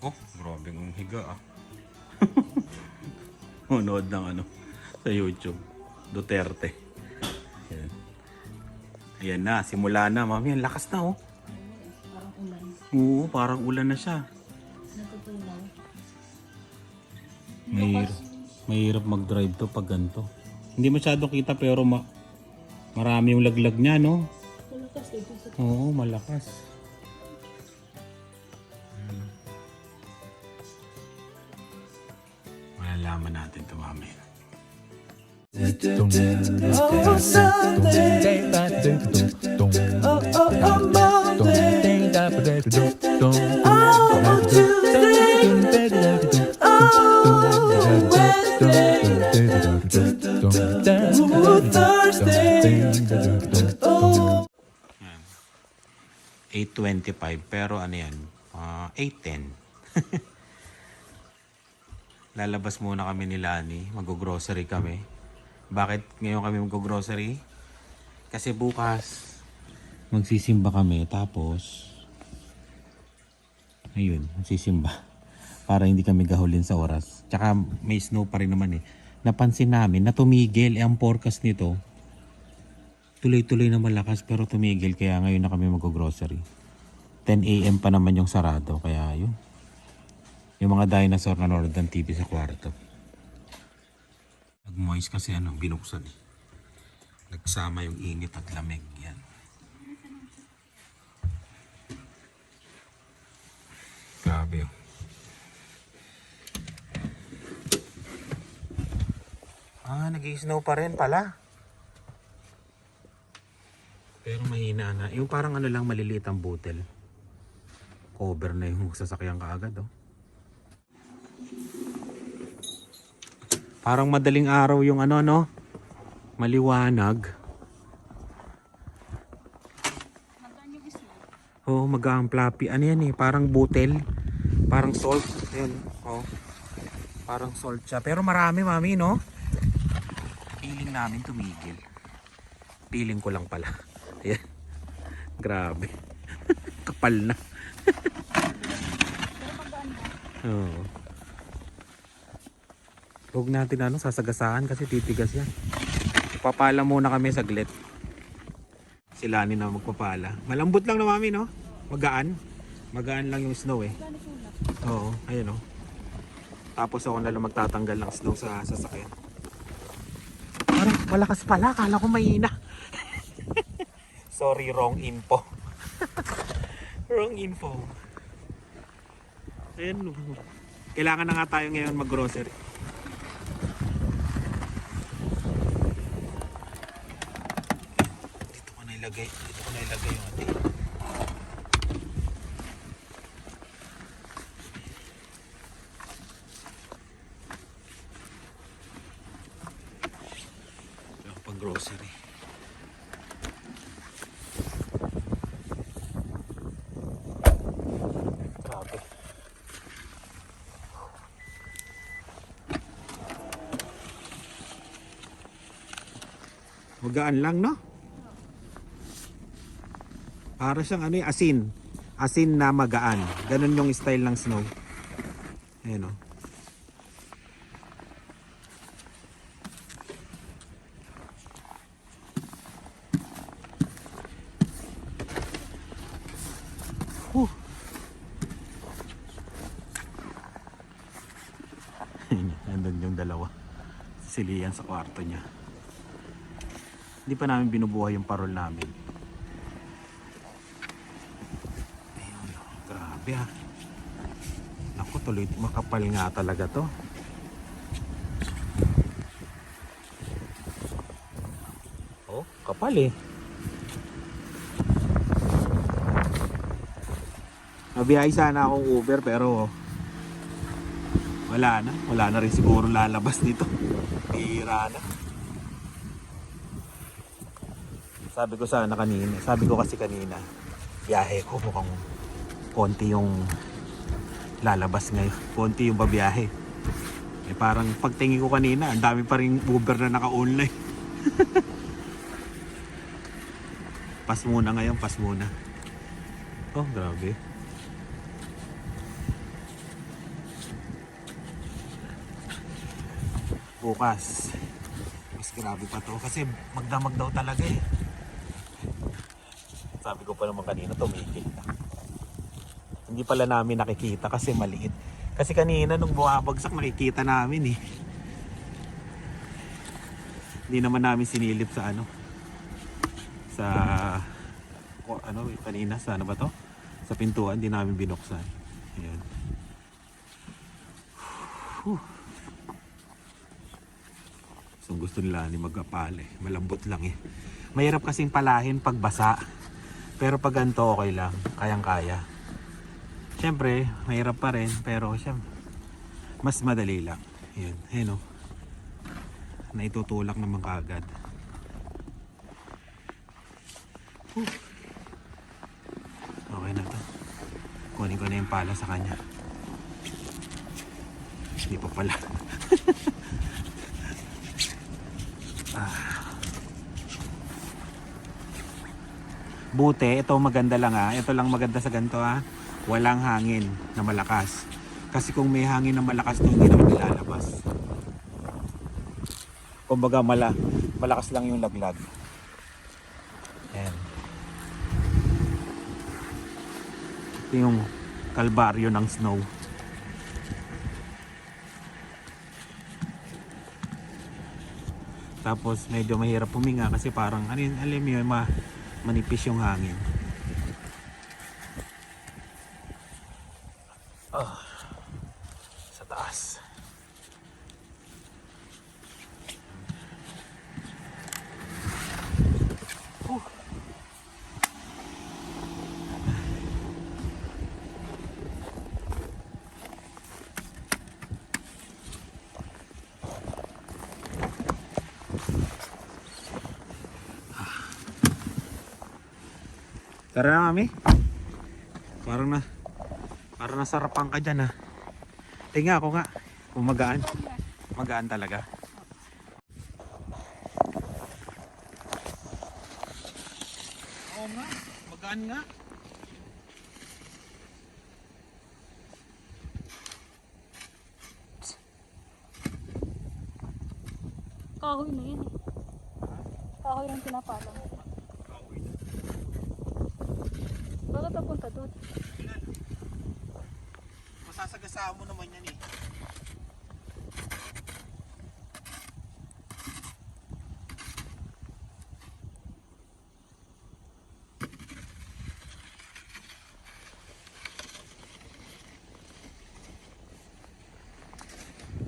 Oh, grabe ang higa ah. Manood ng ano sa YouTube. Duterte. Ayan. Ayan na, simula na. Mami, ang lakas na oh. Parang ulan. Oo, parang ulan na siya. Natutunaw. Mahirap mag-drive to pag ganito. Hindi masyadong kita pero marami yung laglag niya, no? Malakas eh. Oo, malakas. Malalaman natin ito mamaya. Oh, Sunday. Oh, Monday. Oh, Tuesday. Oh, Wednesday. Oh, Thursday. Oh. 8:25 pero ano yan? 8:10. Lalabas muna kami ni Lani. Mag-grocery kami. Bakit ngayon kami mag-grocery? Kasi bukas magsisimba kami tapos ayun, magsisimba para hindi kami gahulin sa oras. Tsaka may snow pa rin naman eh. Napansin namin na tumigil ang forecast nito. Tuloy-tuloy na malakas pero tumigil kaya ngayon na kami mag-grocery. 10 AM pa naman yung sarado kaya yun. Yung mga dinosaur na nanonood ng TV sa kwarto. Nag-moist kasi binuksan eh. Nagsama yung init at lamig. Yan. Grabe yun. Nag-i-snow pa rin pala. Pero mahina na. Yung parang lang maliliit ang butel. Cover na yung sasakyan kaagad oh. Parang madaling araw yung maliwanag. Oh, magang fluffy. Ano yan eh, parang butel. Parang salt. Ayan, oh. Parang salt siya. Pero marami, mami, no? Feeling namin tumigil. Feeling ko lang pala. Ayan. Grabe. Kapal na. Oh. Huwag natin sasagasaan kasi titigas yan. Papala muna kami saglit. Si Lani na magpapala. Malambot lang na mami, no? Magaan. Magaan lang yung snow eh. Oo, ayun oh. Tapos ako na lang magtatanggal ng snow sa sasakyan. Parang malakas pala. Kala ko mahina. Sorry, wrong info. Wrong info. Ayun. Kailangan na nga tayo ngayon mag-grocery. Dito ko na ilagay yung ating. Pag-grocery. Grabe. Magaan lang, no? Para siyang asin. Asin na magaan. Ganun yung style ng snow. Ayan o. Nandun yung dalawa. Silihan sa kwarto niya. Hindi pa namin binubuhay yung parol namin. Ayun, grabe ha. Naku, tuloy makapal nga talaga to. Oh, kapal eh. Nabiyahe sana akong Uber pero wala na rin siguro lalabas dito. Hira na. Sabi ko kasi kanina, biyahe ko mukhang konti yung lalabas ngayon. Konti yung babiyahe. Eh parang pagtingin ko kanina, ang dami pa rin Uber na naka-online. Pas muna ngayon, pas muna. Oh, grabe. bukas mas grabe pa to kasi magdamag daw talaga eh. Sabi ko pa naman kanina tumigil na. Hindi pala namin nakikita kasi maliit. Kasi kanina nung bumabagsak nakikita namin eh. Hindi naman namin sinilip sa ano. Sa ano kanina sa ano ba to? Sa pintuan hindi namin binuksan. Ayan. So gusto nila ni mag-apale. Malambot lang eh. Mahirap kasing palahin pag basa. Pero pag ganito okay lang. Kayang-kaya. Siyempre, mahirap pa rin. Pero siyempre, mas madali lang. Ayan. Ayan o. Naitutulak naman kaagad. Okay na to. Kunin ko na yung pala sa kanya. Hindi pa pala. Buti, ito maganda lang ha. Ito lang maganda sa ganito ha. Walang hangin na malakas. Kasi kung may hangin na malakas, hindi naman nilalabas. Kumbaga malakas lang yung laglag. Ayan. Ito yung kalbaryo ng snow. Tapos medyo mahirap puminga kasi parang alam mo yun, manipis yung hangin. Sa taas. Tara na mami. Parang nasarapan ka dyan ha. Tingnan ako nga. Kung magaan. Magaan talaga. Oo nga. Magaan nga. Kahoy na yun eh. Kahoy lang pinapala mo. Bakit napunta doon? Masasagasaan mo naman yan eh.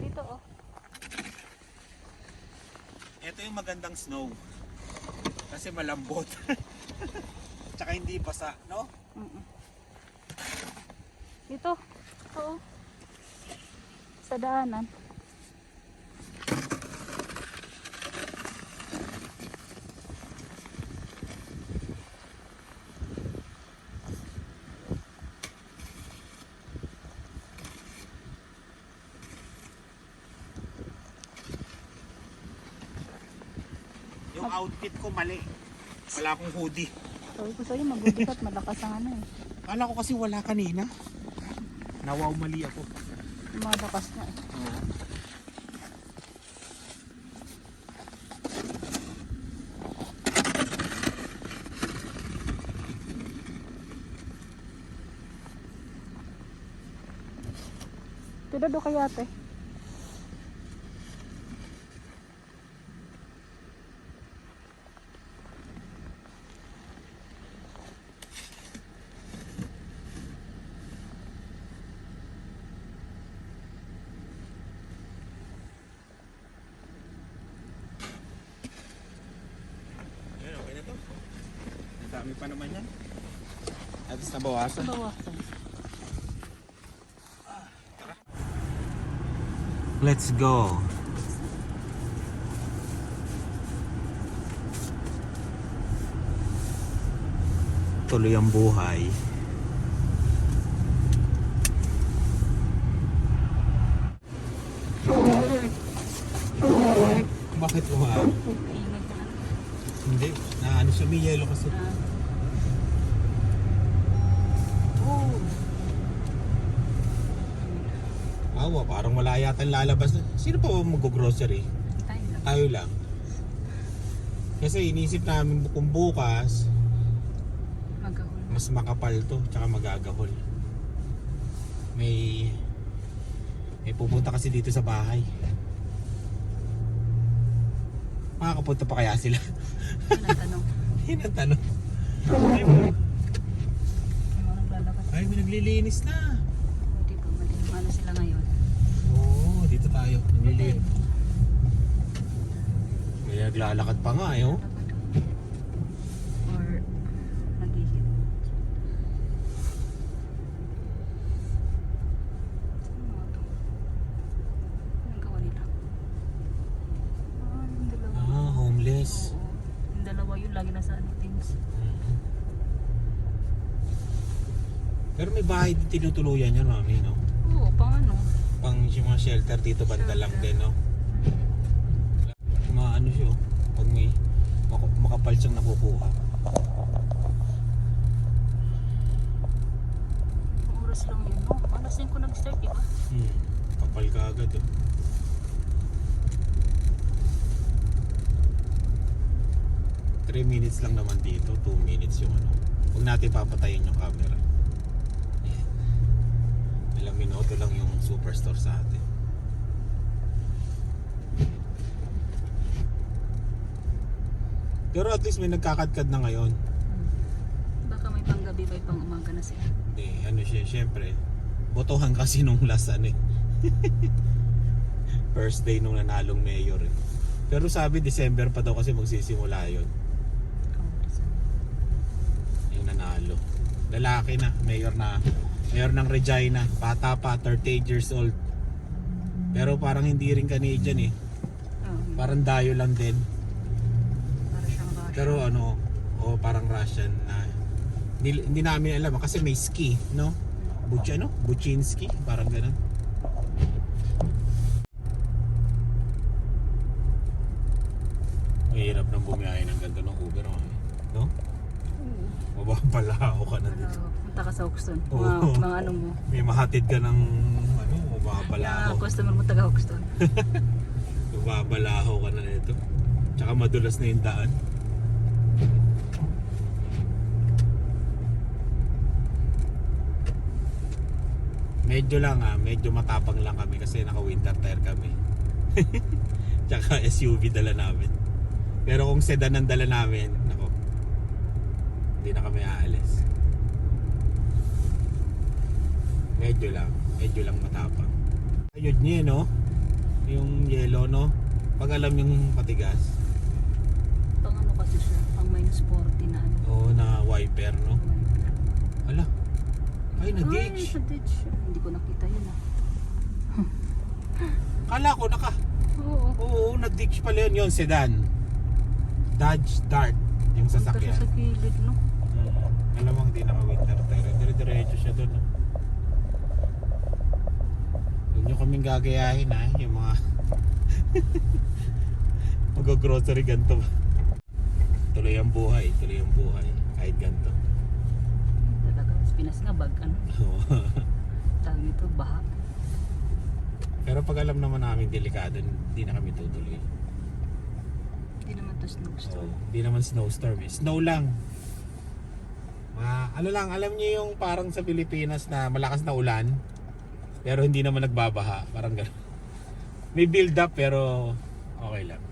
Dito oh. Ito yung magandang snow. Kasi malambot. Tsaka hindi basa, no? Dito. Oo. Sa daanan. Yung outfit ko mali. Wala akong hoodie. Sabi ko sa'yo, magugulat, malakas ang ano eh. Kala ko kasi wala kanina. Nawaw mali ako. Malakas na eh. Tidado kaya ate. Okay na to. Ang dami pa naman yan. At least nabawasan. Bawasan. Let's go. Tuloy ang buhay. Bakit buhay? Hindi. Ano siya, may yelo kasi. Oo, parang wala yata lalabas. Sino pa ba mag-grocery? Tayo lang. Tayo lang. Kasi inisip namin kung bukas, Magahol. mas makapal to, tsaka magagahol. May pupunta kasi dito sa bahay. Makakapunta pa kaya sila? Yun ang tanong. Yun ang tanong. Ano naglalabas? Ay, may naglilinis na. Di ba, malimano sila ngayon? Oo, dito tayo. Naglilinis. May naglalakad pa nga eh, oh. Or naghihit. Anong gawa nila? Yung dalawa. Ah, homeless. Oo. Yung dalawa yun, lagi nasa things. Pero may bahay din tinutuluyan yan, mami, no? Oo, pang ano? Pang yung mga shelter dito banda lang Shelter. din, no? Maano siya, oh. Pag may makapal siyang nakukuha. Ang oras lang yun, no? Alas 5 nag-start, diba? Kapal ka agad, oh. Three minutes lang naman dito, 2 minutes yung ano. Huwag natin papatayin yung camera. Ayan. Ilang minuto lang yung superstore sa atin. Pero at least may nagkakadkad na ngayon. Baka may panggabi, may pang umaga na sila. Hindi, ano siya, syempre. Botohan kasi nung last ano eh. First day nung nanalong mayor eh. Pero sabi December pa daw kasi magsisimula yun. Yung nanalo. Lalaki na, mayor ng Regina. Bata pa, 38 years old. Pero parang hindi rin Canadian eh. Parang dayo lang din. Para siyang Russian. Pero ano, o parang Russian na hindi namin alam kasi may ski, no? Buchinski, parang ganun. Mahirap nang bumiyahe ng ganito ng Uber, no? Mababalaho ka na dito. Punta ka sa Hoxton. Oo. Mga ano mo. May mahatid ka ng mababalaho. Mga customer mo taga Hoxton. Mababalaho ka na nito. Tsaka madulas na yung daan. Medyo lang medyo matapang lang kami kasi naka winter tire kami. Tsaka SUV dala namin. Pero kung sedan ang dala namin, nako, hindi na kami aalis. Medyo lang matapang. Ayun niya, no? Yung yellow, no? Pag alam yung patigas. Pang ano kasi siya, pang -40 na ano. Oo, na wiper, no? Ala. Ay, Ay, na-ditch. sa ditch. Hindi ko nakita yun Kala ko Oo. Oo, na-ditch pala yun. Yung sedan. Dodge Dart. Yung Punta siya sasakyan. sa gilid, no? Malamang di naka-winter tire. Dire-diretso siya doon, no? Huwag nyo kaming gagayahin, ha? Yung mga mag-grocery ganito. Tuloy ang buhay. Kahit ganito. Talaga, Pinas nga, bag, ano? Tawag nito, baha. Pero pag alam naman namin delikado, hindi na kami tutuloy. Hindi naman to snowstorm. Hindi naman snowstorm eh. Snow lang. Ano lang, alam niyo yung parang sa Pilipinas na malakas na ulan pero hindi naman nagbabaha, parang gano'n. May build up pero okay lang.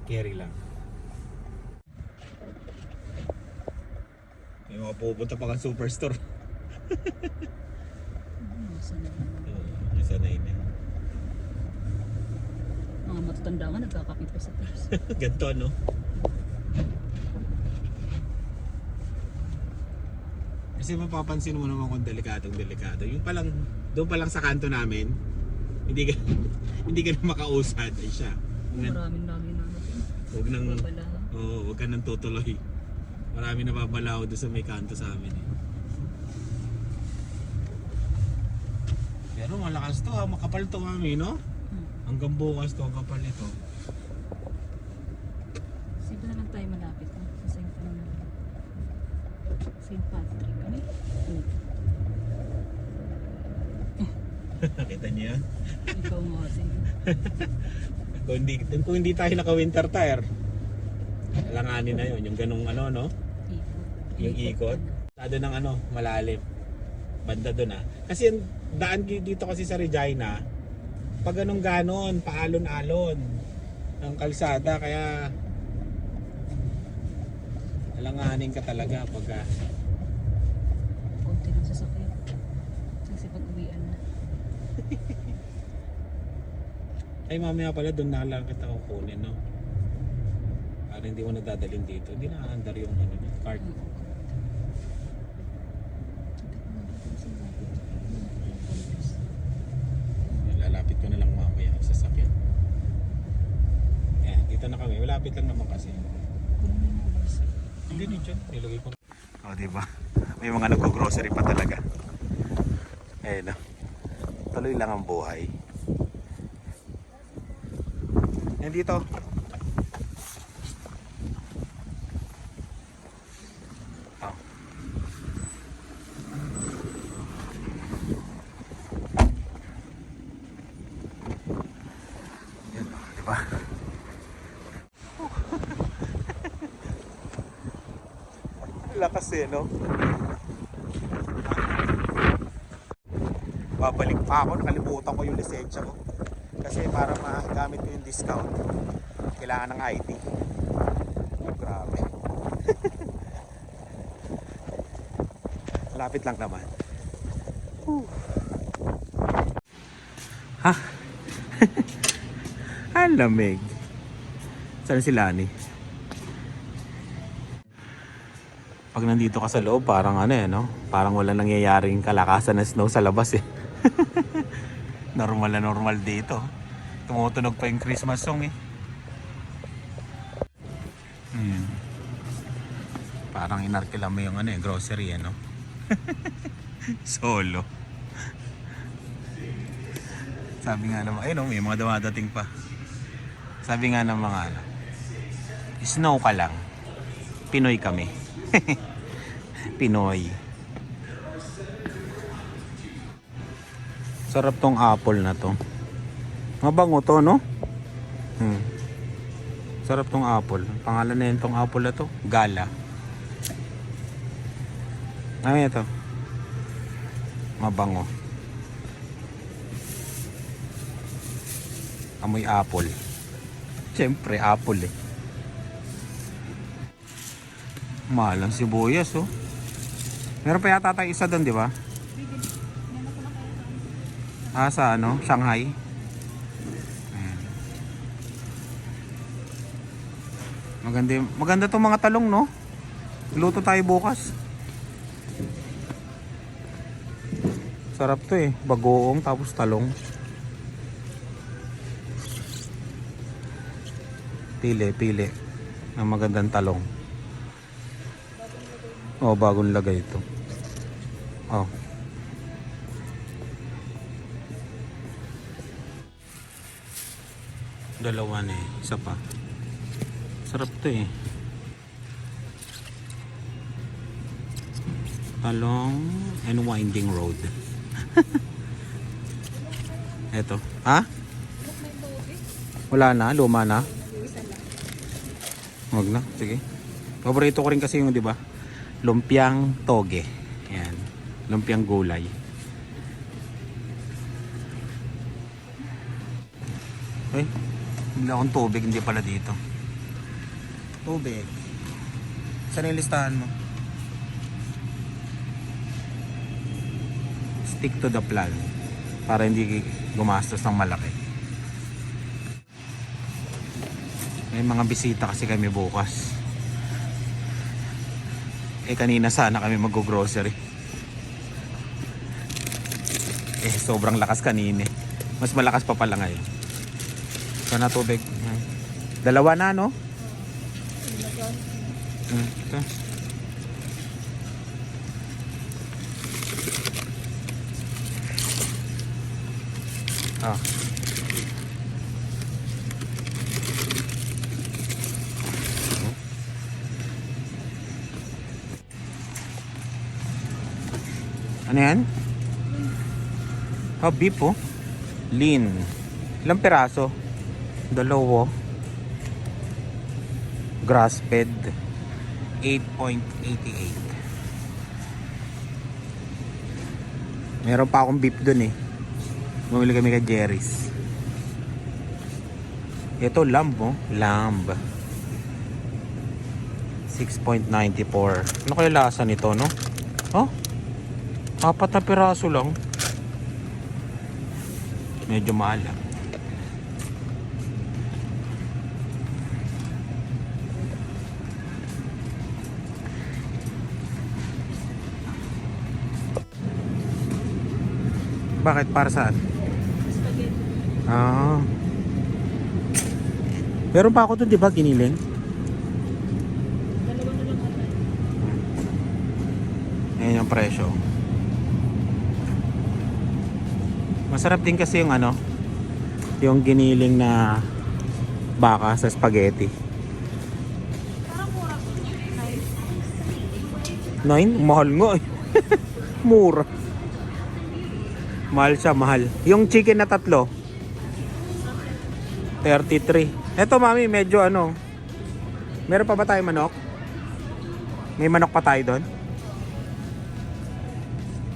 Carry lang. May mga pupunta pa kang superstore. Sana naman. Sanay na. Mga matatanda nga, nagkakapit pa sa pers. Ganito, no? Kasi mapapansin mo naman kung delikado. Yung palang, doon pa lang sa kanto namin, hindi ka na makausad. Ay siya. Maraming lagi na natin. Huwag ka nang tutuloy. Marami na babalaw doon sa may kanto sa amin eh. Pero malakas to ha, makapal to mami, no? Hanggang bukas to, ang kapal nito. Sino na lang tayo malapit, no? Sa St. Patrick. Ano? Kita niyo yan? Ikaw mo kasi. Kung hindi tayo naka-winter tire, alanganin na yun. Yung ganung ano, no? Yung ikot. Tado ng ano, malalim. Banda doon ah. Kasi yung daan dito kasi sa Regina, pag ganun ganon, paalon-alon ng kalsada. Kaya alanganin ka talaga pagka Konti ng sasakyan. Kasi pag-uwian na. ay mamaya pala doon na lang kita kukunin, no? Para hindi mo nadadalhin dito. Hindi na andar yung ano, cart. Lalapit ko na lang mamaya sa sasakyan. Ayan, dito na kami. Malapit lang naman kasi. Hindi dyan. Nilagay ko. O, diba? May mga nag-grocery pa talaga. Eh, no? Tuloy lang ang buhay. Yan dito. Oh. Yan, diba? Lakas eh, no? Babalik pa ako, nakalimutan ko yung lisensya ko. Kasi para magamit ko yung discount, kailangan ng ID. Oh, grabe. Malapit lang naman. Ha? Ang lamig. Saan si Lani? Pag nandito ka sa loob, parang ano eh, no? Parang wala nangyayaring kalakasan na snow sa labas eh. Normal na normal dito. Tumutunog pa yung Christmas song eh. Parang inarkila mo yung ano eh, grocery eh, no? Solo. Sabi nga naman, ayun, may mga dumadating pa. Sabi nga ng mga ano, snow ka lang, Pinoy kami. Pinoy. Sarap tong apple na to. Mabango to, no? Sarap tong apple. Pangalan na yun tong apple na to, Gala. Ano ito? Mabango. Amoy apple. Siyempre, apple eh. Mahal ang sibuyas, oh. Meron pa yata tayo isa doon, di ba? Ah, sa ano? Shanghai. Ayan. Maganda tong mga talong, no? Luto tayo bukas. Sarap to eh. Bagoong tapos talong. Pili ng magandang talong. Oh, bagong lagay ito. Oh. Dalawa na eh. Isa pa. Sarap to eh. Talong and winding road. Eto. Ha? Wala na? Luma na? Wag na. Sige. Paborito ko rin kasi yung, di ba? Lumpiang toge. Yan. Lumpiang gulay. Eh, hindi akong tubig. Hindi pala dito. Tubig. Saan yung listahan mo? Stick to the plan. Para hindi gumastos ng malaki. May mga bisita kasi kami bukas. Eh kanina sana kami mag-grocery. Eh sobrang lakas kanina. Mas malakas pa pala ngayon. Sana tubig. Dalawa na, no? Ito. Ah. Ano yan? Oh, beef oh. Lean. Ilang peraso? 2. Grass fed. 8.88. Meron pa akong beef dun eh. Bumili kami kay Jerry's. Ito lamb oh. Lamb. 6.94. Ano kaya lasa nito no? Oh? 4 na piraso lang. Medyo mahal ah. Bakit? Para saan? Spaghetti. Ah. Meron pa ako dun, di ba? Giniling? Dalawa na lang ata. Ayan yung presyo. Masarap din kasi yung ano, yung giniling na baka sa spaghetti. Parang mura ko. 9? Mahal nga eh. Mura. Mahal siya, mahal. Yung chicken na 3, 33. Eto mami, medyo ano. Meron pa ba tayo manok? May manok pa tayo doon?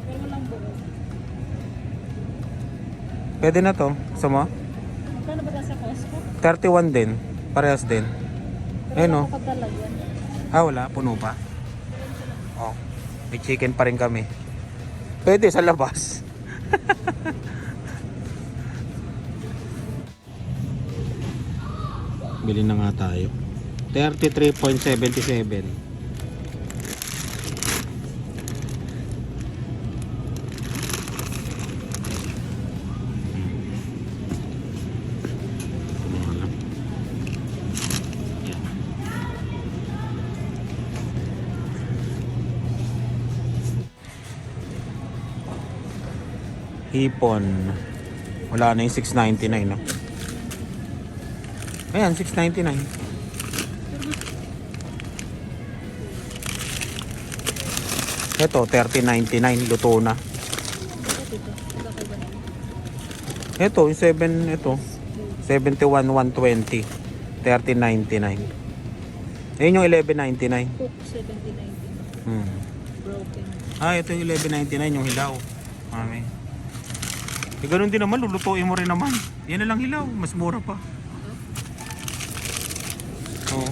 Pero walang buo. Pwede na to. Gusto mo? Magkano ba sa Costco? 31 din. Parehas din. Pero Ayun, wala oh. ko pagdalagyan. Ah, wala. Puno pa. Oh, may chicken pa rin kami. Pwede sa labas. Bili na nga tayo. 33.77. Hipon. Wala na yung 6.99 no? Ayan, 6.99. Ito, 30.99. Luto na. Ito, yung 7, ito. 71.120. 30.99. Ayun yung 11.99. Cook 70.90. Broken. Ah, ito yung 11.99 yung hilaw. Mami. Eh, ganun din naman, lulutuin mo rin naman. Yan na lang hilaw, mas mura pa. Oo.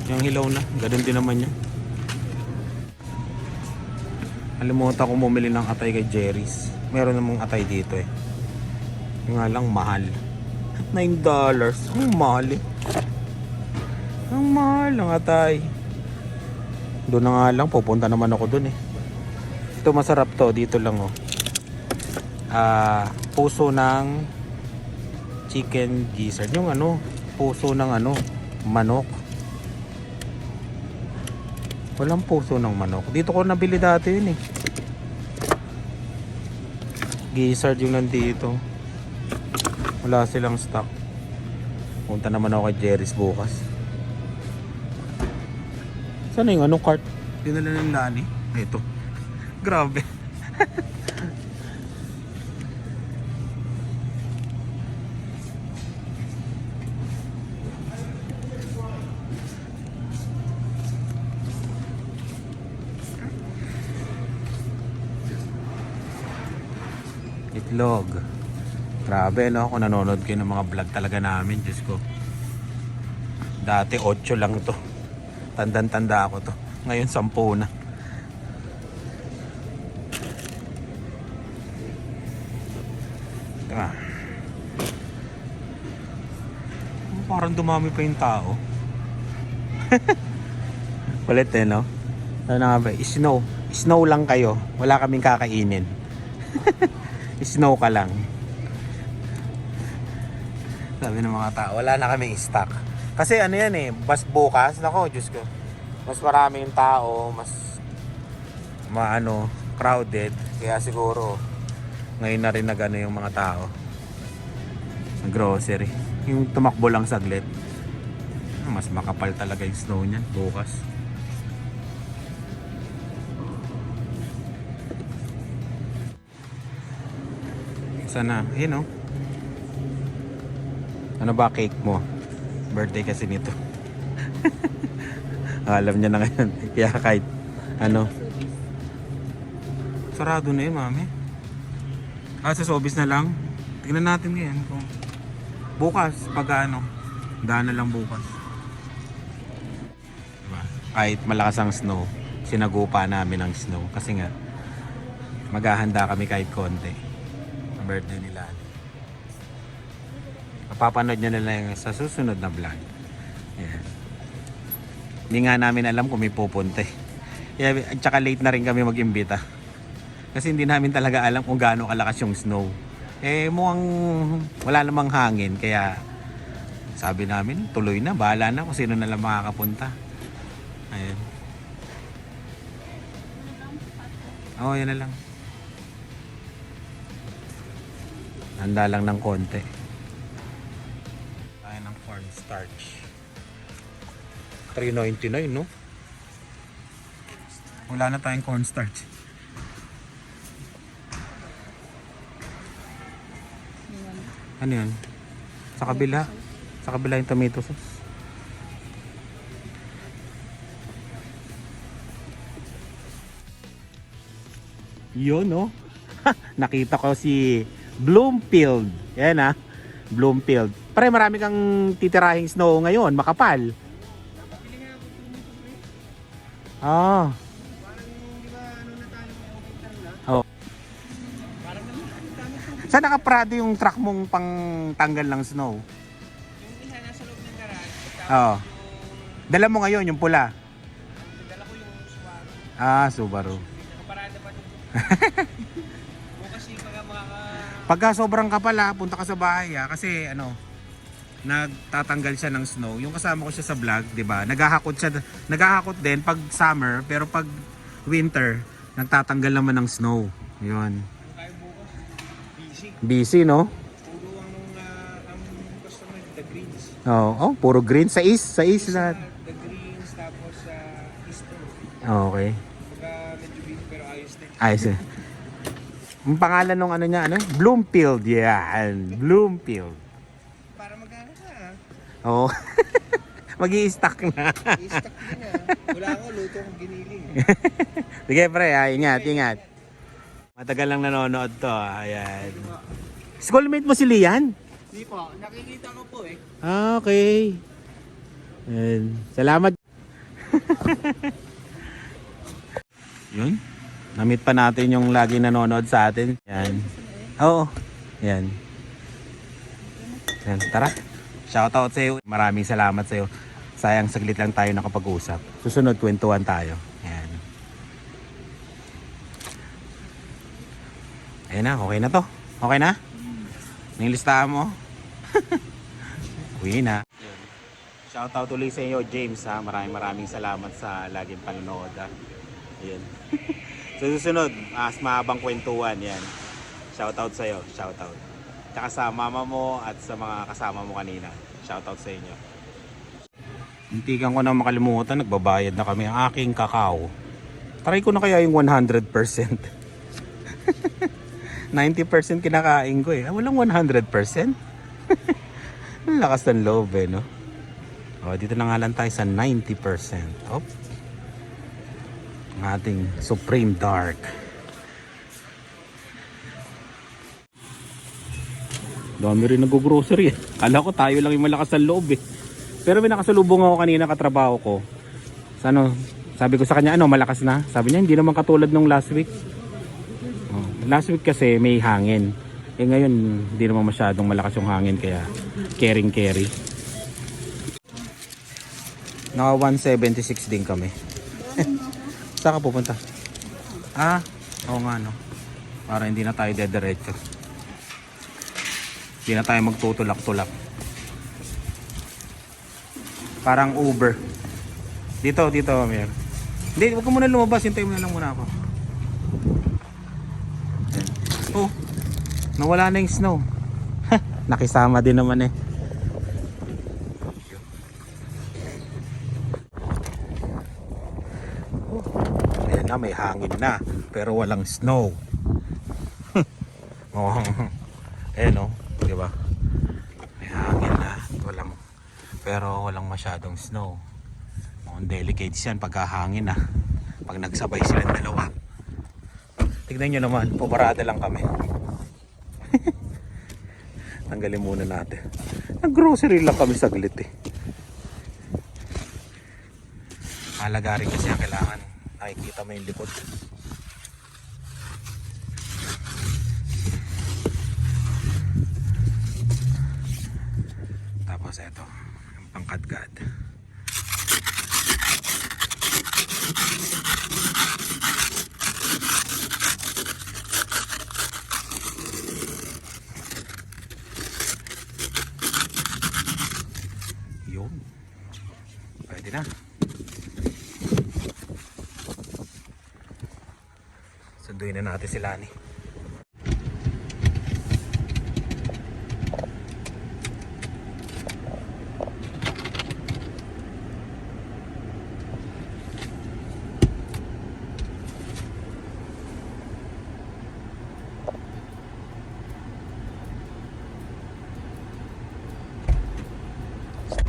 Yung hilaw na, ganun din naman yan. Alimutan ko bumili ng atay kay Jerry's. Meron namang atay dito eh. Yung nga lang mahal. $9. Ang mahal eh. Ang mahal ng atay. Doon na nga lang, pupunta naman ako doon eh. Ito masarap to, dito lang oh. Puso ng chicken gizzard. Yung ano, puso ng ano, manok. Walang puso ng manok. Dito ko nabili dati yun eh. Gizzard yung nandito. Wala silang stock. Punta naman ako kay Jerry's bukas. Saan yung anong cart? Dinala ng Lani. Ito. Grabe. Itlog. Grabe no, kung nanonood kayo ng mga vlog talaga namin, Diyos ko. Dati 8 lang to. Tandang-tanda ako to. Ngayon 10 na. Ah. Parang dumami pa yung tao. Kulit eh no? Ano nga ba? Snow. Snow lang kayo. Wala kaming kakainin. Snow ka lang. Sabi ng mga tao, wala na kaming stock. Kasi ano yan eh, mas bukas, nako, Diyos ko. Mas maraming tao, mas crowded. Kaya siguro, ngayon na rin nagano yung mga tao. Grocery. Yung tumakbo lang saglit. Mas makapal talaga yung snow niyan, bukas. Buksan na. Ayun oh. Ano ba cake mo? Birthday kasi nito. Alam niya na ngayon. Kaya kahit ano. Sarado na yun, mami. Sa Sobeys na lang. Tingnan natin ngayon kung bukas, pag ano. Daan na lang bukas. Diba? Kahit malakas ang snow, sinagupa namin ang snow. Kasi nga, maghahanda kami kahit konti. Ang birthday nila. Mapapanood nyo na lang sa susunod na vlog. Ayan. Hindi nga namin alam kung may pupunta. At saka late na rin kami mag-imbita. Kasi hindi namin talaga alam kung gaano kalakas yung snow. Mukhang wala namang hangin. Kaya sabi namin, tuloy na. Bahala na kung sino na lang makakapunta. Ayan. Oo, yan na lang. Handa lang ng konti. Tayo ng cornstarch. $3.99, no? Wala na tayong cornstarch. Ano yan? Sa kabila. Sa kabila yung tomato sauce. Yun, no? Nakita ko si Bloomfield. Yan, ha? Bloomfield. Pare, marami kang titirahing snow ngayon. Makapal. Ah. Oh. Saan nakaprado yung truck mong pang tanggal ng snow? Yung isa nasa loob ng garage. Oo. Dala mo ngayon yung pula. Dala ko yung Subaru. Ah, Subaru. Nakaparada pa doon. Bukas yung mga Pagka sobrang kapal punta ka sa bahay kasi ano, nagtatanggal siya ng snow. Yung kasama ko siya sa vlog, 'di ba? Naghahakot siya, naghahakot din pag summer, pero pag winter, nagtatanggal naman ng snow. 'Yun. tayo bukas. Busy. Busy, no? Puro ang customer, the greens. Oh, puro green sa east lahat. The greens, tapos easter. Okay. Pagka medyo busy pero ayos din. Ayos eh. Ang pangalan ng ano niya, ano? Bloomfield. Yan. Bloomfield. Para magkano ka Oo. Mag-i-stock na. I-stock din Wala ko, luto kong giniling. Sige pre, ingat. Matagal lang nanonood to. Ayan. Schoolmate mo si Lian? Hindi po, nakikita ko po eh. Ah, okay. Ayan. Salamat. Yun. Namit pa natin yung lagi nanonood sa atin. Yan. Oo. Yan. Yan. Tara. Shoutout sa iyo. Maraming salamat sa iyo. Sayang saglit lang tayo nakapag-usap. Susunod kwentuhan tayo. Yan. Ayun na. Okay na to. Okay na? Yung listahan mo. Uwi na. Shoutout ulit sa iyo, James, ha. Maraming salamat sa laging panonood, ha. Ayun. Sa susunod, mas mahabang kwentuhan yan. Shoutout sa iyo, shoutout. Tsaka sa mama mo at sa mga kasama mo kanina. Shoutout sa inyo. Hintikan ko na makalimutan, nagbabayad na kami ang aking kakao. Try ko na kaya yung 100%. 90% kinakain ko eh. Walang 100%. Ang lakas ng loob eh, no? O, dito na nga lang tayo sa 90%. Op. Ang ating Supreme Dark. Dami rin nag-grocery eh. Kala ko tayo lang yung malakas ng loob eh. Pero may nakasalubong ako kanina katrabaho ko. Sabi ko sa kanya, malakas na? Sabi niya, hindi naman katulad nung last week. Last week kasi may hangin. Ngayon, hindi naman masyadong malakas yung hangin. Kaya, carry. Naka 176 din kami. Saan ka pupunta? Oo nga no. Para hindi na tayo dediretso. Hindi na tayo magtutulak-tulak. Parang Uber. Dito, Amir. Hindi, huwag ka muna lumabas. Hintayin mo na lang muna ako. Oh, nawala na yung snow. Nakisama din naman eh. Ayan na, may hangin na. Pero walang snow. Oh, no, di ba? May hangin na, pero walang masyadong snow. Mga delicates yan pagkahangin na. Pag nagsabay silang dalawa. Tignan nyo naman, puparada lang kami. Tanggalin muna natin. Nag-grocery lang kami saglit eh. Mahalaga rin kasi ang kailangan nakikita mo yung likod. Tapos eto, ang pangkadkad. Yun. Pwede na. Sunduin na natin si Lani.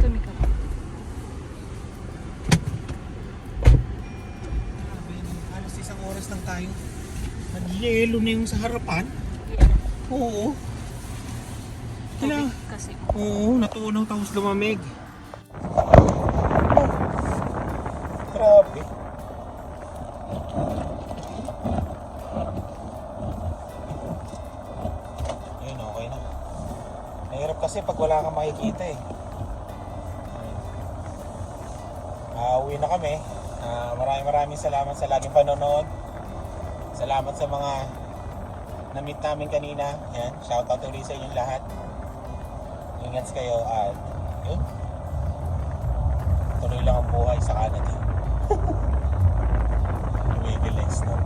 Tumikap. Halos isang oras lang tayo. Nag-yelo na yung sa harapan. Oo. Tubig kasi. Oo, natunaw tapos lumamig. Grabe. Ayun, okay na. Mahirap kasi pag wala kang makikita eh. Uwi na kami. Maraming salamat sa laging panonood. Salamat sa mga na-meet namin kanina. Yan, shoutout ulit sa inyong lahat. Ingat kayo at yun. Tuloy lang ang buhay sa Canada. Tumigil na yung snow.